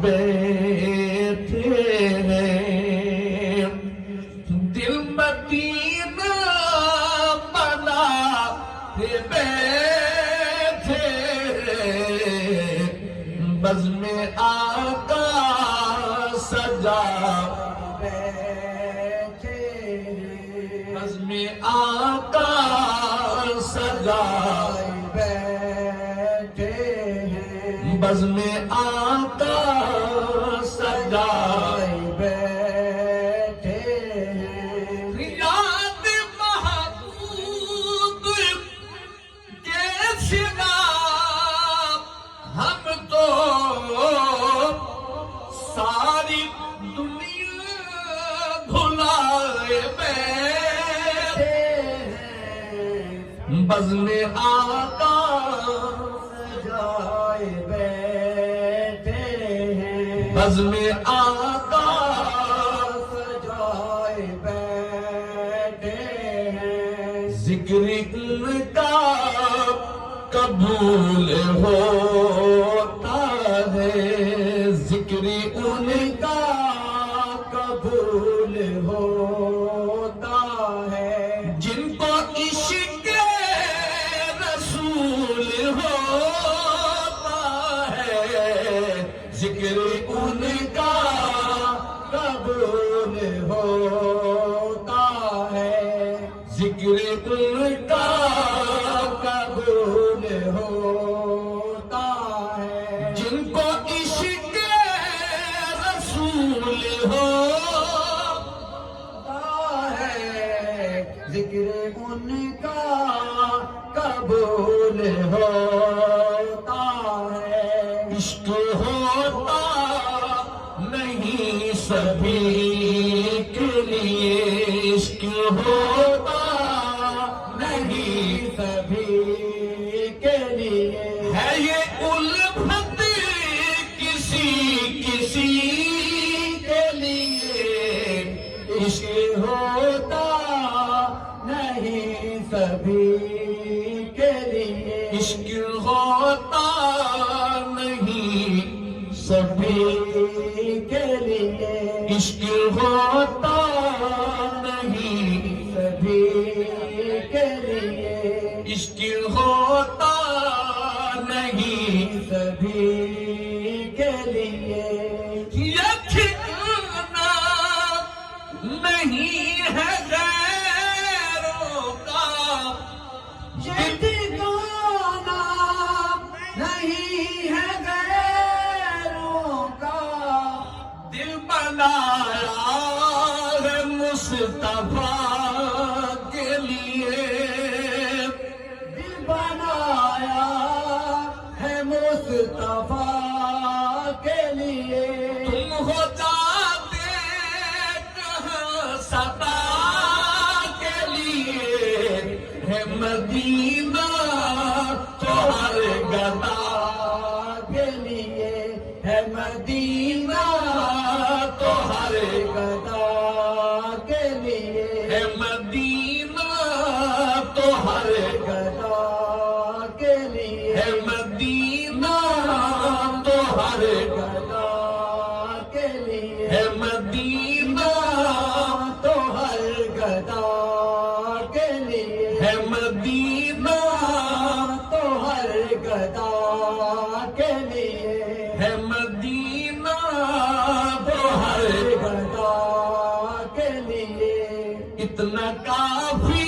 بیٹھے ہیں دل مدینہ بنا بیٹھے بزم آقا سجا بیٹھے بزم آقا سجا بیٹھے بزم آقا سجائے بیٹھے یاد محبوب کے سوا ہم تو ساری دنیا بھلائے بیٹھے بزم آقا سجائے بیٹھے بزم آقا سجائے بیٹھے ذکر ان کا قبول ہوتا ہے ذکر ان کا قبول ہوتا ہے جن کو عشق رسول ہوتا ہے ذکر ان کا قبول ہوتا ہے ذکر ان کا قبول ہوتا ہے جن کو عشق رسول ہوتا ہے ذکر ان کا قبول ہوتا ہے عشق ہوتا نہیں سبھی کے لیے عشق ہوتا نہیں سبھی کے لیے ہے یہ الفت کسی کسی کے لیے عشق ہوتا نہیں سبھی کے لیے عشق ہوتا نہیں سبھی کے لیے عشق ہوتا نہیں سبھی کے لیے عشق ہوتا نہیں سبھی کے لیے یہ ٹھکانا نہیں ہے غیروں کا یہ ٹھکانا نہیں ہے غیروں کا دل بنایا ہے مصطفیٰ کے لیے دل بنایا ہے مصطفیٰ کے لیے تم ہو جاتے کہاں صدا کے لیے ہے مدینہ تو ہر گدا کے لیے ہے مدینہ تو ہر گدا کے لیے ہے مدینہ تو ہر گدا کے لیے ہے مدینہ تو ہر گدا کے لیے ہے مدینہ تو ہر گدا کے لیے ہے مدینہ تو ہر گدا کے لیے ہے مدینہ تو ہر گدا کے لیے اتنا کافی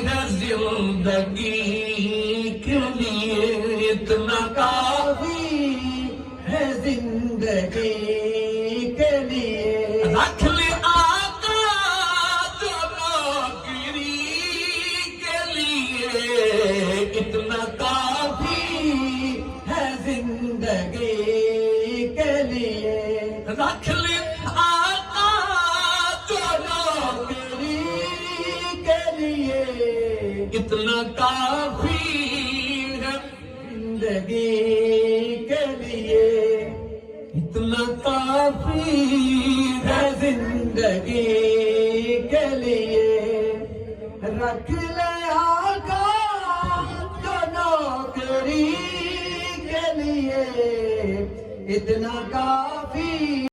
ہے زندگی کے لیے اتنا کافی ہے زندگی کے لیے رکھ لے آقا جو نوکری کے لیے اتنا کافی ہے زندگی کے لیے رکھ لے آقا جو نوکری کے لیے اتنا کافی ہے زندگی کے لیے اتنا کافی ہے زندگی کے لیے رکھ لے آقا جو نوکری کے لیے اتنا کافی